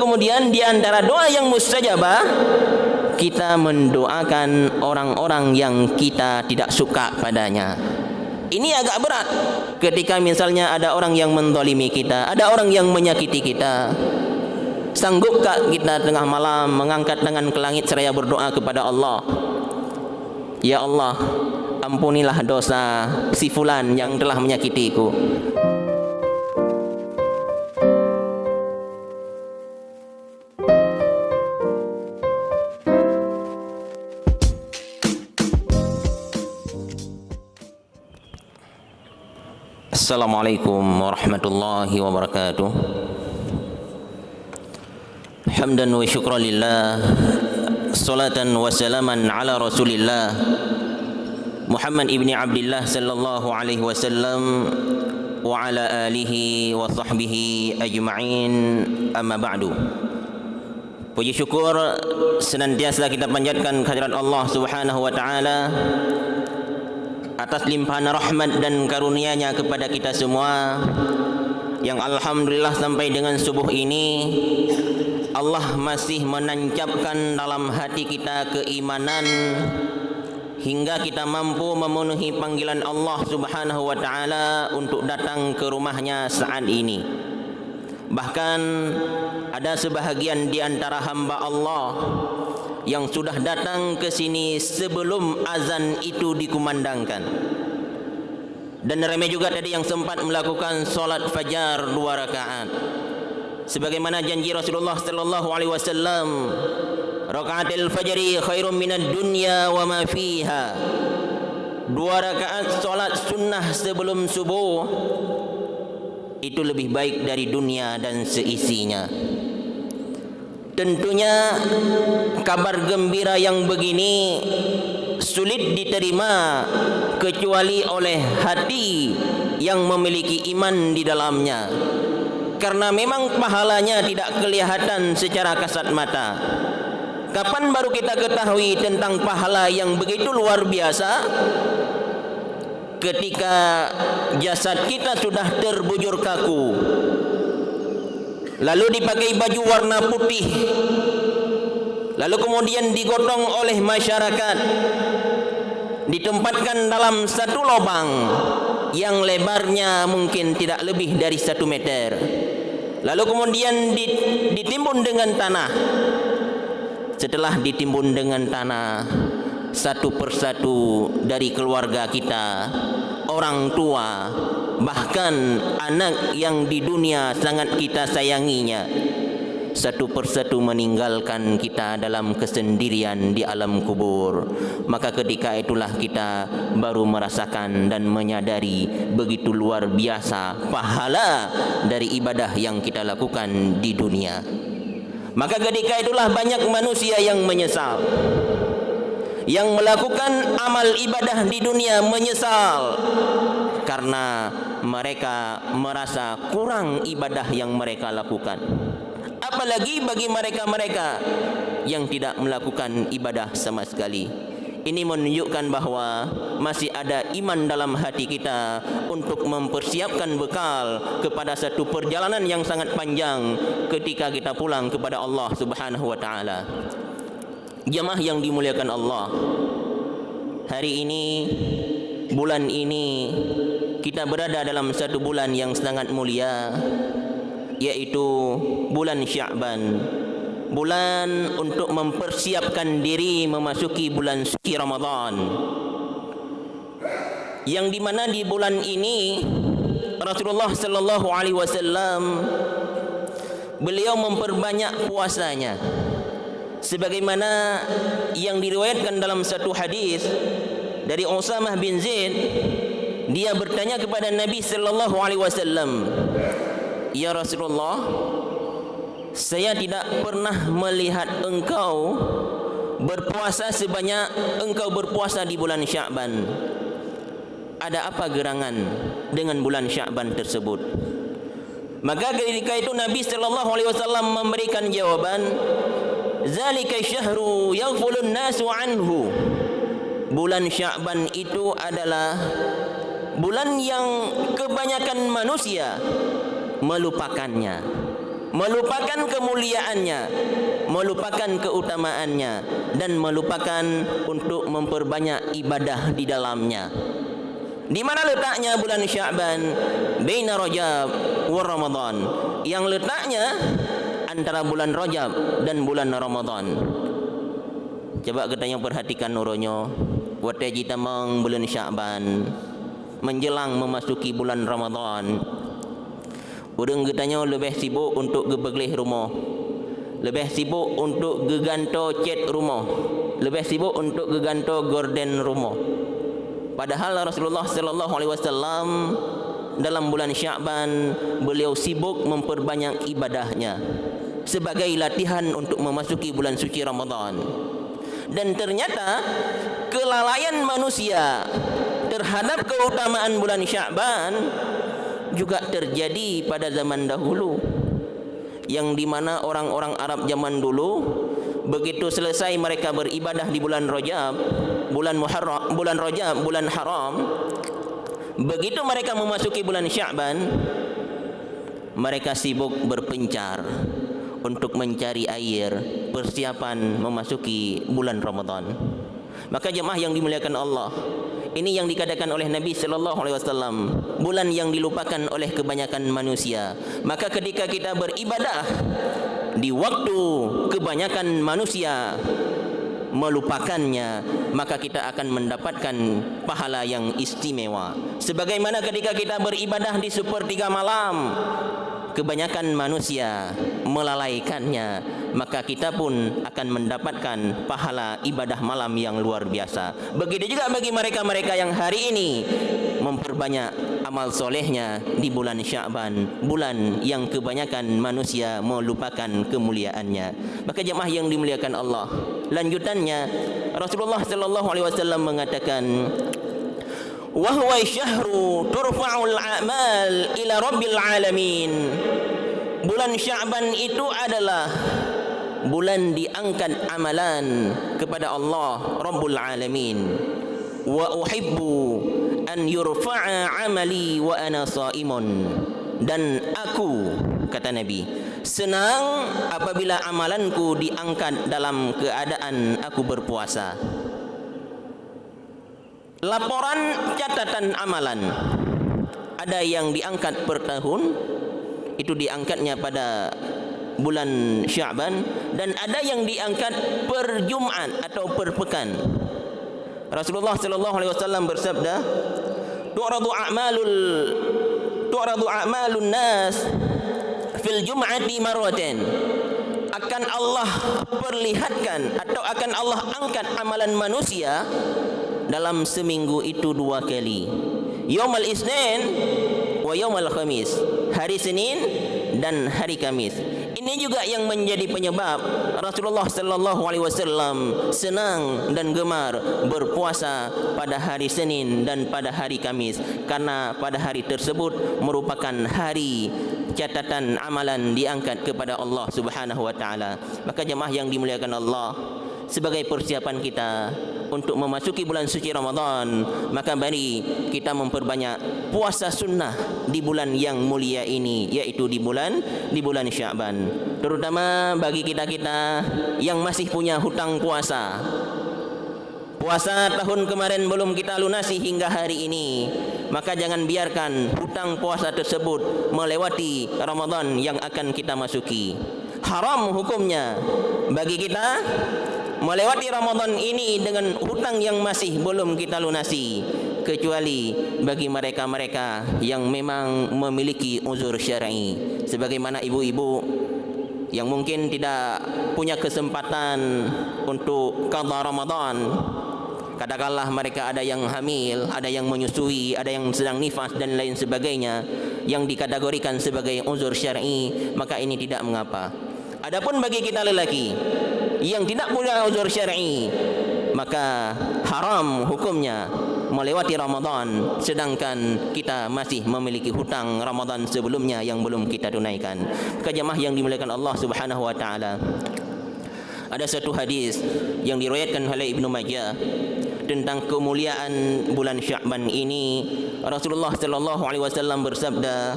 Kemudian di antara doa yang mustajabah, kita mendoakan orang-orang yang kita tidak suka padanya. Ini agak berat ketika misalnya ada orang yang menzalimi kita, ada orang yang menyakiti kita. Sanggupkah kita tengah malam mengangkat tangan ke langit seraya berdoa kepada Allah, ya Allah, ampunilah dosa si fulan yang telah menyakitiku. Assalamualaikum warahmatullahi wabarakatuh. Hamdan wa syukran lillah, salatan wa salaman ala rasulillah Muhammad ibni Abdillah sallallahu alaihi wasallam wa ala alihi wa sahbihi ajma'in, amma ba'du. Puji syukur senantiasa kita panjatkan kehadirat Allah Subhanahu wa taala atas limpahan rahmat dan karunia-Nya kepada kita semua, yang alhamdulillah sampai dengan subuh ini Allah masih menancapkan dalam hati kita keimanan hingga kita mampu memenuhi panggilan Allah Subhanahu wa taala untuk datang ke rumahnya saat ini. Bahkan ada sebahagian di antara hamba Allah yang sudah datang ke sini sebelum azan itu dikumandangkan. Dan ramai juga tadi yang sempat melakukan solat fajar 2 rakaat. Sebagaimana janji Rasulullah sallallahu alaihi wasallam, rakaatil fajri khairum minad dunya wa ma fiha. 2 rakaat solat sunnah sebelum subuh itu lebih baik dari dunia dan seisinya. Tentunya kabar gembira yang begini sulit diterima kecuali oleh hati yang memiliki iman di dalamnya, karena memang pahalanya tidak kelihatan secara kasat mata. Kapan baru kita ketahui tentang pahala yang begitu luar biasa? Ketika jasad kita sudah terbujur kaku, lalu dipakai baju warna putih, lalu kemudian digotong oleh masyarakat, ditempatkan dalam satu lubang yang lebarnya mungkin tidak lebih dari 1 meter, lalu kemudian ditimbun dengan tanah. Setelah ditimbun dengan tanah, satu persatu dari keluarga kita, orang tua, bahkan anak yang di dunia sangat kita sayanginya, satu persatu meninggalkan kita dalam kesendirian di alam kubur. Maka ketika itulah kita baru merasakan dan menyadari begitu luar biasa pahala dari ibadah yang kita lakukan di dunia. Maka ketika itulah banyak manusia yang menyesal, yang melakukan amal ibadah di dunia menyesal karena mereka merasa kurang ibadah yang mereka lakukan. Apalagi bagi mereka-mereka yang tidak melakukan ibadah sama sekali. Ini menunjukkan bahwa masih ada iman dalam hati kita untuk mempersiapkan bekal kepada satu perjalanan yang sangat panjang ketika kita pulang kepada Allah Subhanahu wa taala. Jamaah yang dimuliakan Allah, hari ini, bulan ini, kita berada dalam satu bulan yang sangat mulia, yaitu bulan Sya'ban. Bulan untuk mempersiapkan diri memasuki bulan suci Ramadan, yang dimana di bulan ini Rasulullah sallallahu alaihi wasallam beliau memperbanyak puasanya. Sebagaimana yang diriwayatkan dalam satu hadis dari Usamah bin Zaid, dia bertanya kepada Nabi sallallahu alaihi wasallam, "Ya Rasulullah, saya tidak pernah melihat engkau berpuasa sebanyak engkau berpuasa di bulan Sya'ban. Ada apa gerangan dengan bulan Sya'ban tersebut?" Maka ketika itu Nabi sallallahu alaihi wasallam memberikan jawaban, "Zalika syahru yaghfulun nasu anhu." Bulan Sya'ban itu adalah bulan yang kebanyakan manusia melupakannya. melupakan kemuliaannya, melupakan keutamaannya, dan melupakan untuk memperbanyak ibadah di dalamnya. Di mana letaknya bulan Sya'ban? Baina Rajab wa Ramadan. Yang letaknya antara bulan Rajab dan bulan Ramadan. Coba kita yang perhatikan nuronyo. Wate kita meng bulan Sya'ban menjelang memasuki bulan Ramadan. Urang kitanya lebih sibuk untuk gebeglih rumah, lebih sibuk untuk geganto cat rumah, lebih sibuk untuk geganto gorden rumah. Padahal Rasulullah sallallahu alaihi wasallam dalam bulan Sya'ban beliau sibuk memperbanyak ibadahnya sebagai latihan untuk memasuki bulan suci Ramadan. Dan ternyata kelalaian manusia terhadap keutamaan bulan Sya'ban juga terjadi pada zaman dahulu, yang dimana orang-orang Arab zaman dulu begitu selesai mereka beribadah di bulan Rajab, bulan Muharram, bulan Rajab, bulan haram, begitu mereka memasuki bulan Sya'ban, mereka sibuk berpencar untuk mencari air, persiapan memasuki bulan Ramadan. Maka jemaah yang dimuliakan Allah, ini yang dikatakan oleh Nabi sallallahu alaihi wasallam, bulan yang dilupakan oleh kebanyakan manusia. Maka ketika kita beribadah di waktu kebanyakan manusia melupakannya, maka kita akan mendapatkan pahala yang istimewa. Sebagaimana ketika kita beribadah di sepertiga malam, kebanyakan manusia melalaikannya, maka kita pun akan mendapatkan pahala ibadah malam yang luar biasa. Begitu juga bagi mereka-mereka yang hari ini memperbanyak amal solehnya di bulan Sya'ban, bulan yang kebanyakan manusia melupakan kemuliaannya. Maka jemaah yang dimuliakan Allah, lanjutannya Rasulullah sallallahu alaihi wasallam mengatakan, wa huwa syahru turfa'ul a'mal ila rabbil alamin. Bulan Sya'ban itu adalah bulan diangkat amalan kepada Allah Rabbul Alamin. Wa uhibbu an yurfa'a amali wa ana sha'imun. Dan aku, kata Nabi, senang apabila amalanku diangkat dalam keadaan aku berpuasa. Laporan catatan amalan ada yang diangkat per tahun, itu diangkatnya pada bulan Sya'ban, dan ada yang diangkat per Jumat atau per pekan. Rasulullah sallallahu alaihi wasallam bersabda, tu'radu a'malun nas fil jum'ati marratain. Akan Allah perlihatkan atau akan Allah angkat amalan manusia dalam seminggu itu 2 kali. Yaumul Isnin wa yaumul Khamis. Hari Senin dan hari Kamis. Ini juga yang menjadi penyebab Rasulullah sallallahu alaihi wasallam senang dan gemar berpuasa pada hari Senin dan pada hari Kamis, karena pada hari tersebut merupakan hari catatan amalan diangkat kepada Allah Subhanahu wa taala. Maka jemaah yang dimuliakan Allah, sebagai persiapan kita untuk memasuki bulan suci Ramadan, maka mari kita memperbanyak puasa sunnah di bulan yang mulia ini, yaitu di bulan Sya'ban. Terutama bagi kita-kita yang masih punya hutang puasa. Puasa tahun kemarin belum kita lunasi hingga hari ini, maka jangan biarkan hutang puasa tersebut melewati Ramadan yang akan kita masuki. Haram hukumnya bagi kita melewati Ramadan ini dengan hutang yang masih belum kita lunasi, kecuali bagi mereka-mereka yang memang memiliki uzur syar'i, sebagaimana ibu-ibu yang mungkin tidak punya kesempatan untuk qadha Ramadan. Katakanlah mereka ada yang hamil, ada yang menyusui, ada yang sedang nifas dan lain sebagainya, yang dikategorikan sebagai uzur syar'i, maka ini tidak mengapa. Adapun bagi kita lelaki yang tidak punya uzur syar'i, maka haram hukumnya melewati Ramadan sedangkan kita masih memiliki hutang Ramadan sebelumnya yang belum kita tunaikan. Jemaah yang dimuliakan Allah Subhanahu wa taala, ada satu hadis yang diriwayatkan oleh Ibnu Majah tentang kemuliaan bulan Sya'ban ini. Rasulullah sallallahu alaihi wasallam bersabda,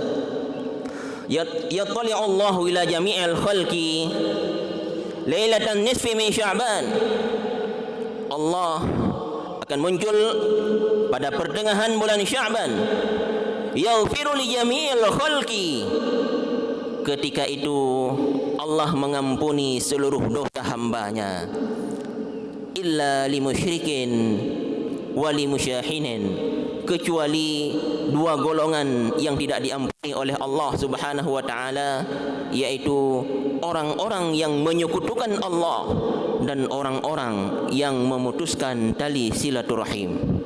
yattali'u Allahu ila jami'il khalqi lailatan nisfi min Sya'ban. Allah akan muncul pada pertengahan bulan Sya'ban. Yaghfiru li jami'il khalqi. Ketika itu Allah mengampuni seluruh dosa hambanya, illa limusyrikin wa limusyahinin, kecuali dua golongan yang tidak diampuni oleh Allah Subhanahu wa taala, yaitu orang-orang yang menyekutukan Allah dan orang-orang yang memutuskan tali silaturahim.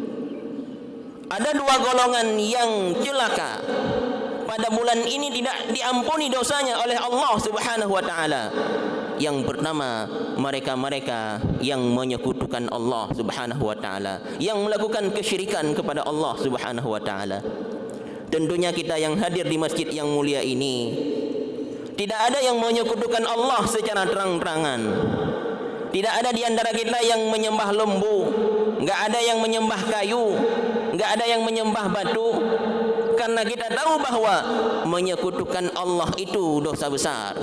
Ada dua golongan yang celaka. Pada bulan ini tidak diampuni dosanya oleh Allah Subhanahu wa taala. Yang pertama, mereka-mereka yang menyekutukan Allah Subhanahu wa taala, yang melakukan kesyirikan kepada Allah Subhanahu wa taala. Tentunya kita yang hadir di masjid yang mulia ini, tidak ada yang menyekutukan Allah secara terang-terangan. Tidak ada di antara kita yang menyembah lembu, enggak ada yang menyembah kayu, enggak ada yang menyembah batu. Karena kita tahu bahwa menyekutukan Allah itu dosa besar.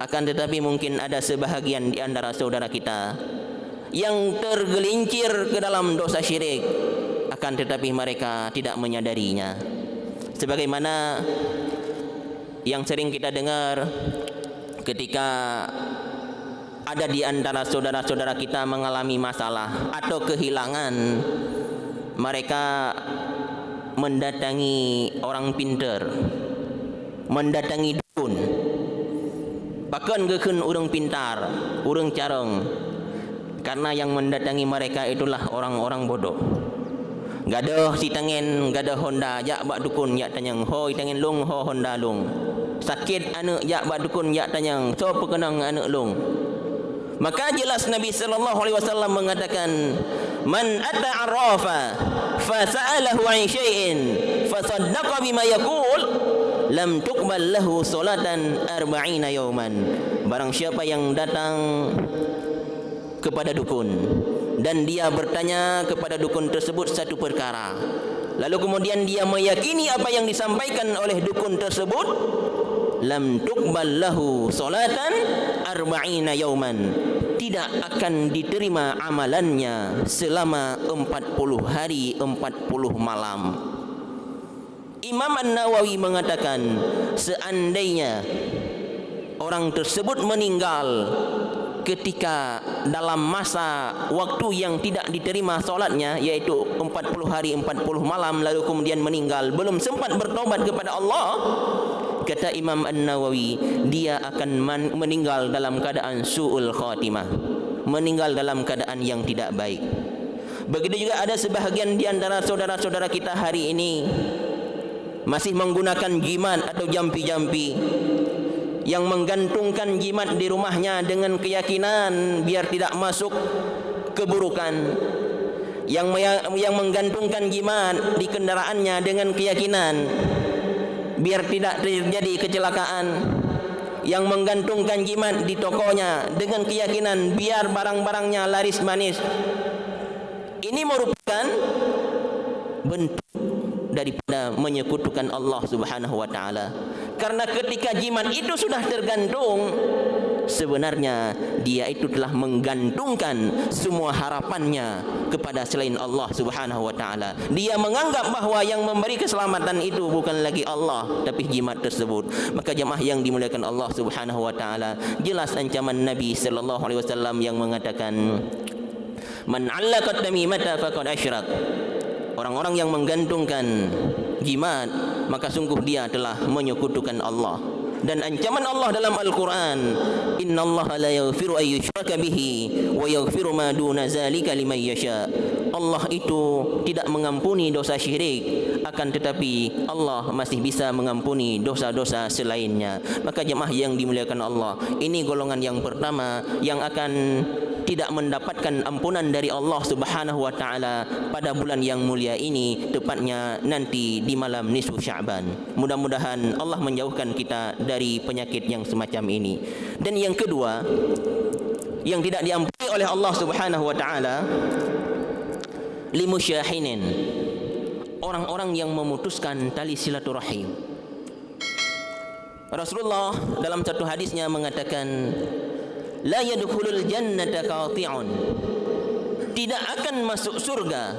Akan tetapi mungkin ada sebahagian di antara saudara kita yang tergelincir ke dalam dosa syirik, akan tetapi mereka tidak menyadarinya. Sebagaimana yang sering kita dengar ketika ada di antara saudara-saudara kita mengalami masalah atau kehilangan, mereka mendatangi orang pintar, mendatangi dukun, bahkan keun orang pintar, orang careng, karena yang mendatangi mereka itulah orang-orang bodoh. Gadoh si tangen, gadoh Honda, jak bak dukun, jak tanyang, hoi tangen lung, ho Honda lung. Sakit anak, jak bak dukun, jak tanyang, so pekenang anak lung. Maka jelas Nabi sallallahu alaihi wasallam mengatakan, man ata arrafa fa sa'alahu 'an syai'in fa saddaqa bima yaqul lam tuqbal lahu salatan 40 yawman. Barang siapa yang datang kepada dukun dan dia bertanya kepada dukun tersebut satu perkara, lalu kemudian dia meyakini apa yang disampaikan oleh dukun tersebut, lam tuqbal lahu salatan 40 yawman, tidak akan diterima amalannya selama 40 hari 40 malam. Imam An-Nawawi mengatakan, seandainya orang tersebut meninggal ketika dalam masa waktu yang tidak diterima solatnya, yaitu 40 hari 40 malam, lalu kemudian meninggal belum sempat bertobat kepada Allah, kata Imam An-Nawawi, dia akan meninggal dalam keadaan su'ul khatimah, meninggal dalam keadaan yang tidak baik. Begitu juga ada sebahagian di antara saudara-saudara kita hari ini masih menggunakan jimat atau jampi-jampi, yang menggantungkan jimat di rumahnya dengan keyakinan biar tidak masuk keburukan, yang menggantungkan jimat di kendaraannya dengan keyakinan biar tidak terjadi kecelakaan, yang menggantungkan jimat di tokonya dengan keyakinan biar barang-barangnya laris manis. Ini merupakan bentuk daripada menyekutukan Allah Subhanahu wa taala. Karena ketika jimat itu sudah tergantung, sebenarnya dia itu telah menggantungkan semua harapannya kepada selain Allah Subhanahu wa taala. Dia menganggap bahwa yang memberi keselamatan itu bukan lagi Allah, tapi jimat tersebut. Maka jemaah yang dimuliakan Allah Subhanahu wa taala, jelas ancaman Nabi sallallahu alaihi wasallam yang mengatakan, man 'allaqat tamimata faqad asyrak. Orang-orang yang menggantungkan jimat, maka sungguh dia telah menyekutukan Allah. Dan ancaman Allah dalam Al-Quran, innallaha la yaghfiru an yushraka bihi wa yaghfiru ma duna zalika liman yasha. Allah itu tidak mengampuni dosa syirik, akan tetapi Allah masih bisa mengampuni dosa-dosa selainnya. Maka jemaah yang dimuliakan Allah, ini golongan yang pertama yang akan tidak mendapatkan ampunan dari Allah Subhanahu wa taala pada bulan yang mulia ini, tepatnya nanti di malam nisfu Sya'ban. Mudah-mudahan Allah menjauhkan kita dari penyakit yang semacam ini. Dan yang kedua yang tidak diampuni oleh Allah Subhanahu wa taala, limusyahinin, orang-orang yang memutuskan tali silaturahim. Rasulullah dalam satu hadisnya mengatakan, la yadkhulul jannata qati'un, tidak akan masuk surga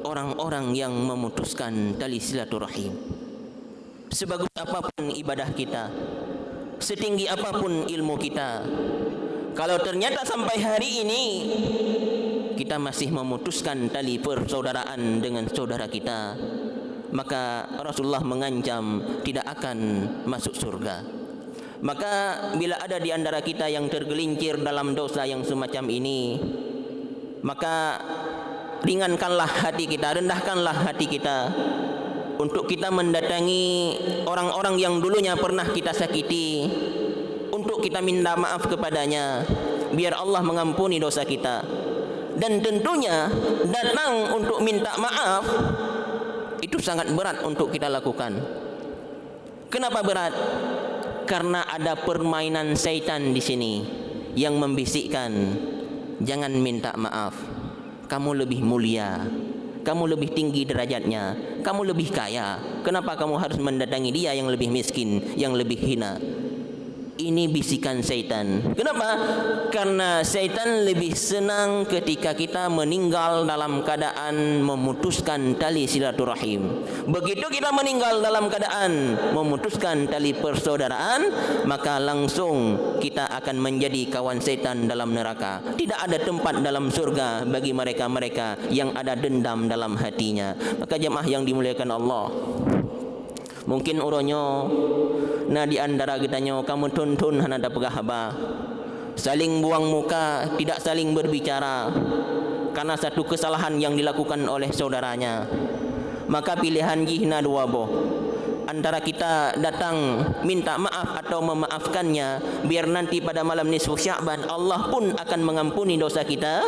orang-orang yang memutuskan tali silaturahim. Sebagus apapun ibadah kita, setinggi apapun ilmu kita, kalau ternyata sampai hari ini kita masih memutuskan tali persaudaraan dengan saudara kita, maka Rasulullah mengancam tidak akan masuk surga. Maka bila ada di antara kita yang tergelincir dalam dosa yang semacam ini, maka ringankanlah hati kita, rendahkanlah hati kita untuk kita mendatangi orang-orang yang dulunya pernah kita sakiti, untuk kita minta maaf kepadanya, biar Allah mengampuni dosa kita. Dan tentunya datang untuk minta maaf itu sangat berat untuk kita lakukan. Kenapa berat? Karena ada permainan syaitan di sini yang membisikkan, jangan minta maaf. Kamu lebih mulia, kamu lebih tinggi derajatnya, kamu lebih kaya. Kenapa kamu harus mendatangi dia yang lebih miskin, yang lebih hina? Ini bisikan syaitan. Kenapa? Karena syaitan lebih senang ketika kita meninggal dalam keadaan memutuskan tali silaturahim. Begitu kita meninggal dalam keadaan memutuskan tali persaudaraan, maka langsung kita akan menjadi kawan syaitan dalam neraka. Tidak ada tempat dalam surga bagi mereka-mereka yang ada dendam dalam hatinya. Maka jemaah yang dimuliakan Allah, mungkin uronyo nah di antara kitanya kamu tuntun hanada pegahaba, saling buang muka, tidak saling berbicara karena satu kesalahan yang dilakukan oleh saudaranya. Maka pilihan jihna dua boh, antara kita datang minta maaf atau memaafkannya, biar nanti pada malam nisfu Sya'ban Allah pun akan mengampuni dosa kita,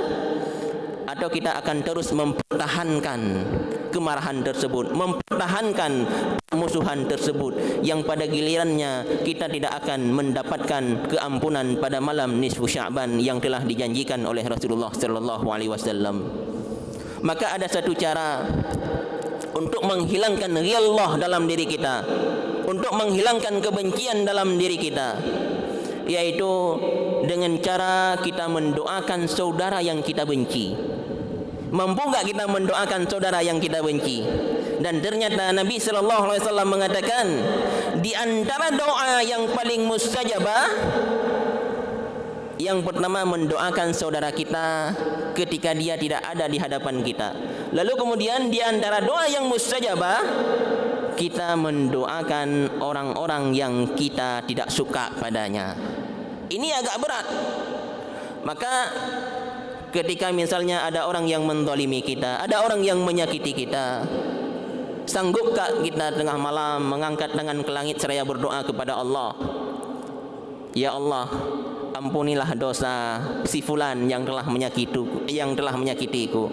atau kita akan terus mempertahankan kemarahan tersebut, mempertahankan musuhan tersebut, yang pada gilirannya kita tidak akan mendapatkan keampunan pada malam nisfu Sya'ban yang telah dijanjikan oleh Rasulullah sallallahu alaihi wasallam. Maka ada satu cara untuk menghilangkan ghillah dalam diri kita, untuk menghilangkan kebencian dalam diri kita, yaitu dengan cara kita mendoakan saudara yang kita benci. Mampu enggak kita mendoakan saudara yang kita benci? Dan ternyata Nabi sallallahu alaihi wasallam mengatakan, di antara doa yang paling mustajabah, yang pertama mendoakan saudara kita ketika dia tidak ada di hadapan kita. Lalu kemudian di antara doa yang mustajabah, kita mendoakan orang-orang yang kita tidak suka padanya. Ini agak berat. Maka ketika misalnya ada orang yang menzalimi kita, ada orang yang menyakiti kita, sanggupkah kita tengah malam mengangkat tangan ke langit seraya berdoa kepada Allah, ya Allah, ampunilah dosa si fulan yang telah menyakitiku,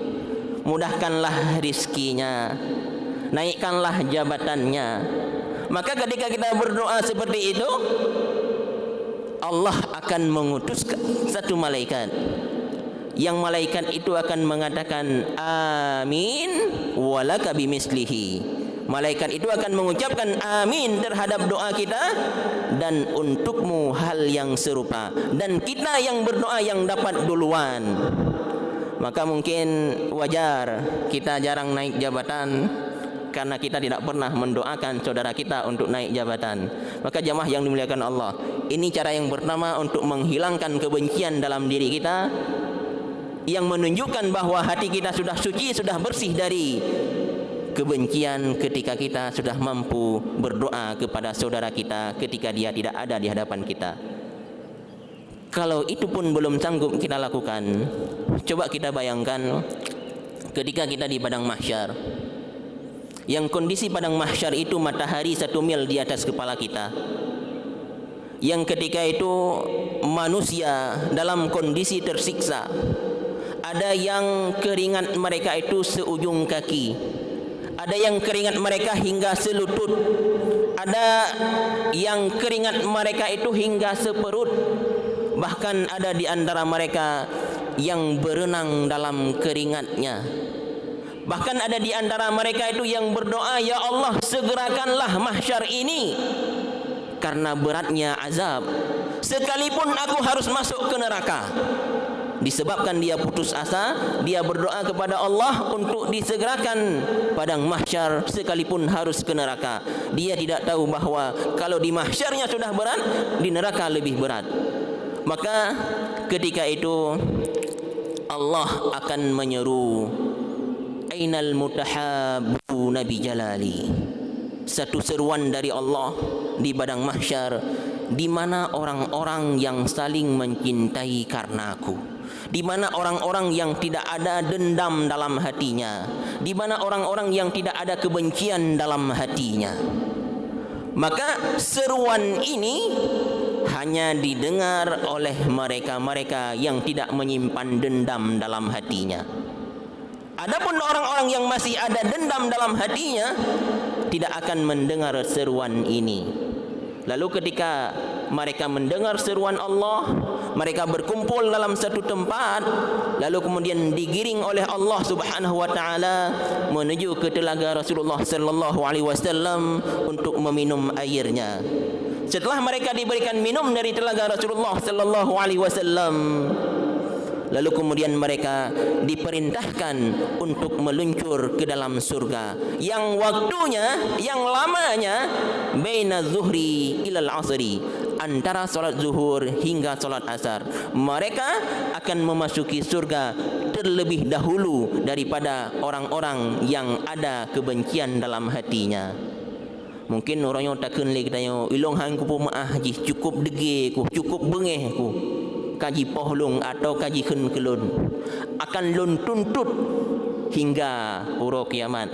mudahkanlah rizkinya, naikkanlah jabatannya. Maka ketika kita berdoa seperti itu, Allah akan mengutus satu malaikat, yang malaikat itu akan mengatakan amin walaka bimislihi. Malaikat itu akan mengucapkan amin terhadap doa kita, dan untukmu hal yang serupa, dan kita yang berdoa yang dapat duluan. Maka mungkin wajar kita jarang naik jabatan karena kita tidak pernah mendoakan saudara kita untuk naik jabatan. Maka jamaah yang dimuliakan Allah, ini cara yang pertama untuk menghilangkan kebencian dalam diri kita, yang menunjukkan bahwa hati kita sudah suci, sudah bersih dari kebencian, ketika kita sudah mampu berdoa kepada saudara kita ketika dia tidak ada di hadapan kita. Kalau itu pun belum sanggup kita lakukan, coba kita bayangkan ketika kita di padang mahsyar, yang kondisi padang mahsyar itu matahari 1 mil di atas kepala kita, yang ketika itu manusia dalam kondisi tersiksa. Ada yang keringat mereka itu seujung kaki, ada yang keringat mereka hingga selutut, ada yang keringat mereka itu hingga seperut. Bahkan ada di antara mereka yang berenang dalam keringatnya. Bahkan ada di antara mereka itu yang berdoa, ya Allah, segerakanlah mahsyar ini karena beratnya azab, sekalipun aku harus masuk ke neraka. Disebabkan dia putus asa, dia berdoa kepada Allah untuk disegerakan padang mahsyar sekalipun harus ke neraka. Dia tidak tahu bahawa kalau di mahsyarnya sudah berat, di neraka lebih berat. Maka ketika itu Allah akan menyeru, ainal mutahabbuna bi jalali. Satu seruan dari Allah di padang mahsyar, di mana orang-orang yang saling mencintai karena aku, di mana orang-orang yang tidak ada dendam dalam hatinya, di mana orang-orang yang tidak ada kebencian dalam hatinya. Maka seruan ini hanya didengar oleh mereka-mereka yang tidak menyimpan dendam dalam hatinya. Adapun orang-orang yang masih ada dendam dalam hatinya tidak akan mendengar seruan ini. Lalu ketika mereka mendengar seruan Allah, mereka berkumpul dalam satu tempat, lalu kemudian digiring oleh Allah Subhanahu wa taala menuju ke telaga Rasulullah sallallahu alaihi wasallam untuk meminum airnya. Setelah mereka diberikan minum dari telaga Rasulullah sallallahu alaihi wasallam, lalu kemudian mereka diperintahkan untuk meluncur ke dalam surga yang waktunya, yang lamanya baina zuhri ilal asri, antara solat zuhur hingga solat asar. Mereka akan memasuki surga terlebih dahulu daripada orang-orang yang ada kebencian dalam hatinya. Mungkin orangnya takkan lagi tanya, ilong hang ku maah ji cukup dege ku, cukup bengeh ku, kaji pohlung atau kaji khun kelun, akan lun tuntut hingga huru kiamat.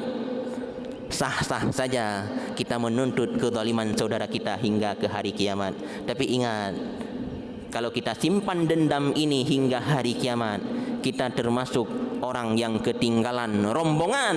Sah-sah saja kita menuntut kezaliman saudara kita hingga ke hari kiamat. Tapi ingat, kalau kita simpan dendam ini hingga hari kiamat, kita termasuk orang yang ketinggalan rombongan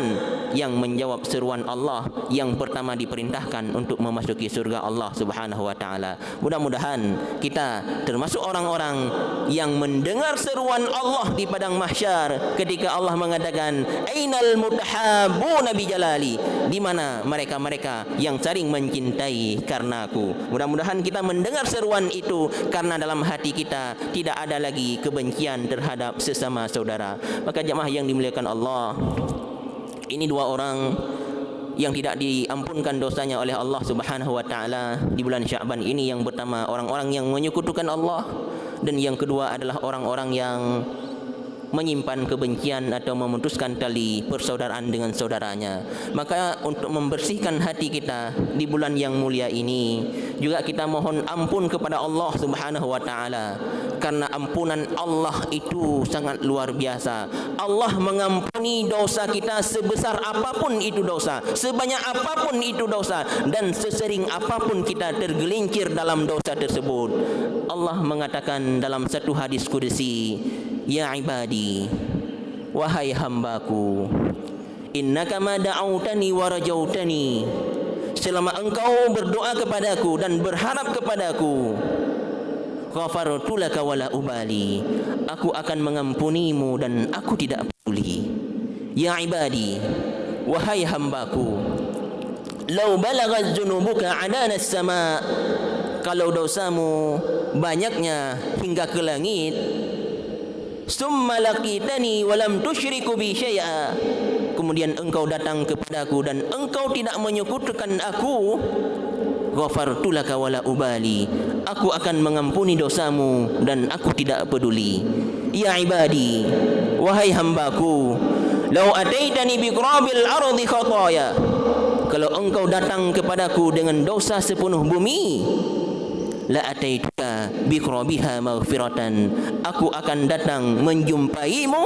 yang menjawab seruan Allah yang pertama diperintahkan untuk memasuki surga Allah Subhanahu wa taala. Mudah-mudahan kita termasuk orang-orang yang mendengar seruan Allah di padang mahsyar ketika Allah mengatakan ainal mutahabbuna bi jalali, di mana mereka-mereka yang saling mencintai karena aku. Mudah-mudahan kita mendengar seruan itu karena dalam hati kita tidak ada lagi kebencian terhadap sesama saudara. Maka jemaah yang dimuliakan Allah, ini dua orang yang tidak diampunkan dosanya oleh Allah Subhanahu wa taala di bulan Sya'ban ini. Yang pertama, orang-orang yang menyekutukan Allah, dan yang kedua adalah orang-orang yang menyimpan kebencian atau memutuskan tali persaudaraan dengan saudaranya. Maka untuk membersihkan hati kita di bulan yang mulia ini, juga kita mohon ampun kepada Allah Subhanahu wa taala, karena ampunan Allah itu sangat luar biasa. Allah mengampuni dosa kita sebesar apapun itu dosa, sebanyak apapun itu dosa, dan sesering apapun kita tergelincir dalam dosa tersebut. Allah mengatakan dalam satu hadis qudsi, ya ibadi, wahai hambaku, innaka ma da'autani wa rajautani, selama engkau berdoa kepadaku dan berharap kepadaku, ghafartu laka wala ubali, aku akan mengampunimu dan aku tidak peduli. Ya ibadi, wahai hambaku, law balaghat dzunubuka adana as-sama, kalau dosamu banyaknya hingga ke langit, summa laqitani wa lam tusyriku bi syai'a, kemudian engkau datang kepadaku dan engkau tidak menyekutukan aku, ghafartu laka wala ubali, aku akan mengampuni dosamu dan aku tidak peduli. Ya ibadi, wahai hambaku, law ataitani bi qurabil ardi khataya, kalau engkau datang kepadaku dengan dosa sepenuh bumi, la ataituka biqrabiha maghfiratan, aku akan datang menjumpaimu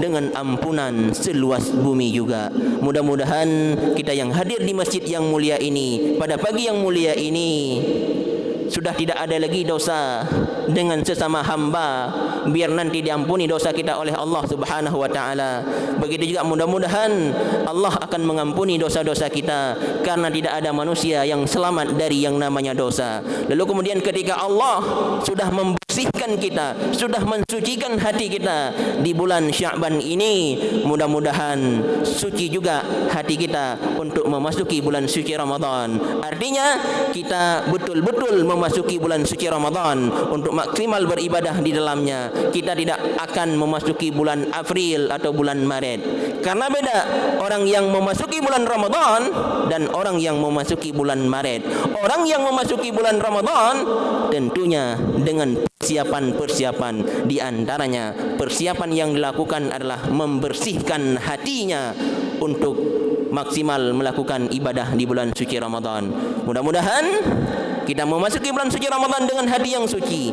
dengan ampunan seluas bumi juga. Mudah-mudahan kita yang hadir di masjid yang mulia ini pada pagi yang mulia ini sudah tidak ada lagi dosa dengan sesama hamba, biar nanti diampuni dosa kita oleh Allah Subhanahu wa taala. Begitu juga mudah-mudahan Allah akan mengampuni dosa-dosa kita, karena tidak ada manusia yang selamat dari yang namanya dosa. Lalu kemudian ketika Allah sudah membersihkan kita, sudah mensucikan hati kita di bulan Sya'ban ini, mudah-mudahan suci juga hati kita untuk memasuki bulan suci Ramadan. Artinya kita betul-betul memasuki bulan suci Ramadan untuk maksimal beribadah di dalamnya. Kita tidak akan memasuki bulan April atau bulan Maret. Karena beda orang yang memasuki bulan Ramadan dan orang yang memasuki bulan Maret. Orang yang memasuki bulan Ramadan tentunya dengan persiapan-persiapan, di antaranya persiapan yang dilakukan adalah membersihkan hatinya untuk maksimal melakukan ibadah di bulan suci Ramadan. Mudah-mudahan kita memasuki bulan suci Ramadan dengan hati yang suci,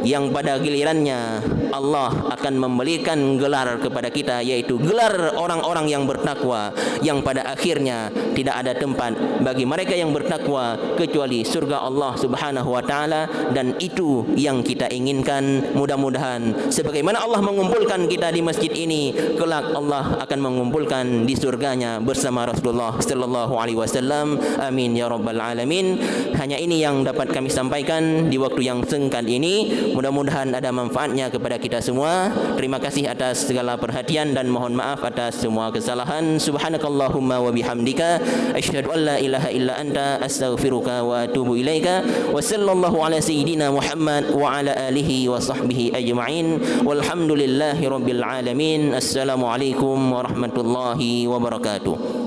yang pada gilirannya Allah akan memberikan gelar kepada kita, yaitu gelar orang-orang yang bertakwa, yang pada akhirnya tidak ada tempat bagi mereka yang bertakwa kecuali surga Allah Subhanahu wa taala, dan itu yang kita inginkan. Mudah-mudahan sebagaimana Allah mengumpulkan kita di masjid ini, kelak Allah akan mengumpulkan di surganya bersama Rasulullah sallallahu alaihi wasallam. Amin ya rabbal alamin. Hanya ini yang dapat kami sampaikan di waktu yang singkat ini. Mudah-mudahan ada manfaatnya kepada kita semua. Terima kasih atas segala perhatian dan mohon maaf atas semua kesalahan. Subhanakallahumma wa bihamdika asyhadu an la ilaha illa anta astaghfiruka wa atubu ilaika. Wa sallallahu ala sayyidina Muhammad wa ala alihi wa sahbihi ajma'in. Walhamdulillahi rabbil alamin. Assalamualaikum warahmatullahi wabarakatuh.